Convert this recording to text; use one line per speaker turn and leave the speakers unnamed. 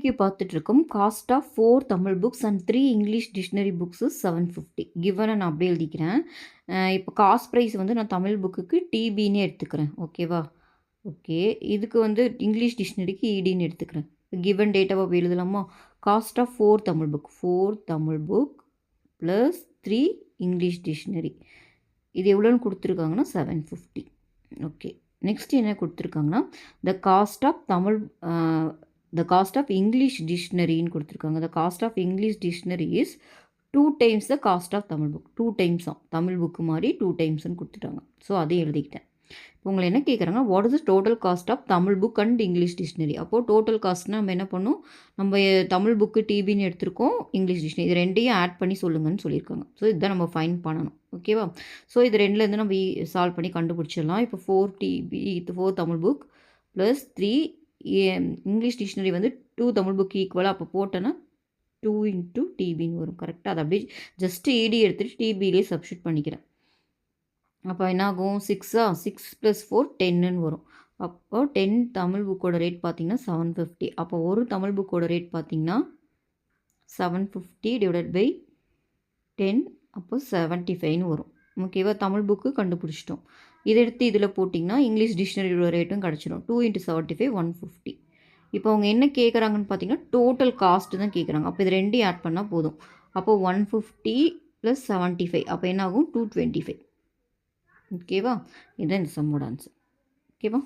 FAQ பார்த்துட்ருக்கோம். Cost of 4 Tamil books and 3 English dictionary books 750 கிவனை நான் அப்படியே எழுதிக்கிறேன். இப்போ காஸ்ட் ப்ரைஸ் வந்து நான் தமிழ் புக்குக்கு டிபின்னு எடுத்துக்கிறேன். ஓகேவா? ஓகே. இதுக்கு வந்து இங்கிலீஷ் டிக்ஷனரிக்கு இடின்னு எடுத்துக்கிறேன். கிவன் டேட்டாவை அப்போ எழுதலாமா? Cost of 4 Tamil book 4 Tamil book plus 3 English dictionary. இது எவ்வளோன்னு கொடுத்துருக்காங்கன்னா 750. ஓகே. நெக்ஸ்ட் என்ன கொடுத்துருக்காங்கன்னா the cost of Tamil the cost of English டிக்ஷனரின்னு கொடுத்துருக்காங்க. The cost of English dictionary is 2 times the cost of Tamil book. 2 டைம்ஸாக தமிழ் புக்கு மாதிரி 2 டைம்ஸ்ன்னு கொடுத்துட்டாங்க. ஸோ அதையும் எழுதிக்கிட்டேன். இப்போ உங்களை என்ன கேட்குறாங்க, what is the total cost of Tamil book and English dictionary? அப்போது டோட்டல் காஸ்ட்னா நம்ம என்ன பண்ணணும், நம்ம தமிழ் புக்கு டிபின்னு எடுத்திருக்கோம், இங்கிலீஷ் டிக்ஷனரி இது ரெண்டையும் ஆட் பண்ணி சொல்லுங்கன்னு சொல்லியிருக்காங்க. ஸோ இதுதான் நம்ம ஃபைன் பண்ணணும். ஓகேவா? ஸோ இது ரெண்டுலேருந்து நம்ம சால்வ் பண்ணி கண்டுபிடிச்சிடலாம். இப்போ 4 TB 4 Tamil book plus 3 English dictionary வந்து 2 தமிழ் புக் ஈக்குவலாக அப்போ போட்டோன்னா 2 இன்ட்டு டிபின்னு வரும். கரெக்டாக அதை அப்படியே ஜஸ்ட்டு இடி எடுத்துகிட்டு டிபிலே சப்ஸ்டியூட் பண்ணிக்கிறேன். அப்போ என்ன ஆகும், 6 6 + 4 10ன்னு வரும். அப்போ 10 தமிழ் புக்கோட ரேட் பார்த்திங்கன்னா 750. அப்போ ஒரு தமிழ் புக்கோட ரேட் பார்த்திங்கன்னா 750 / 10 அப்போ 75ன்னு வரும். ஓகேவா? தமிழ் புக்கு கண்டுபிடிச்சிட்டோம். இதை எடுத்து இதில் போட்டிங்கன்னா இங்கிலீஷ் டிக்ஷனரியோட ரேட்டும் கிடச்சிடும். 2 × 75 150. இப்போ அவங்க என்ன கேட்குறாங்கன்னு பார்த்தீங்கன்னா டோட்டல் காஸ்ட்டு தான் கேட்குறாங்க. அப்போ இது ரெண்டையும் ஆட் பண்ணால் போதும். அப்போ 150 + 75 அப்போ என்ன ஆகும், 225. ஓகேவா? இதுதான் இந்த சம்மோட ஆன்சர். ஓகேவா?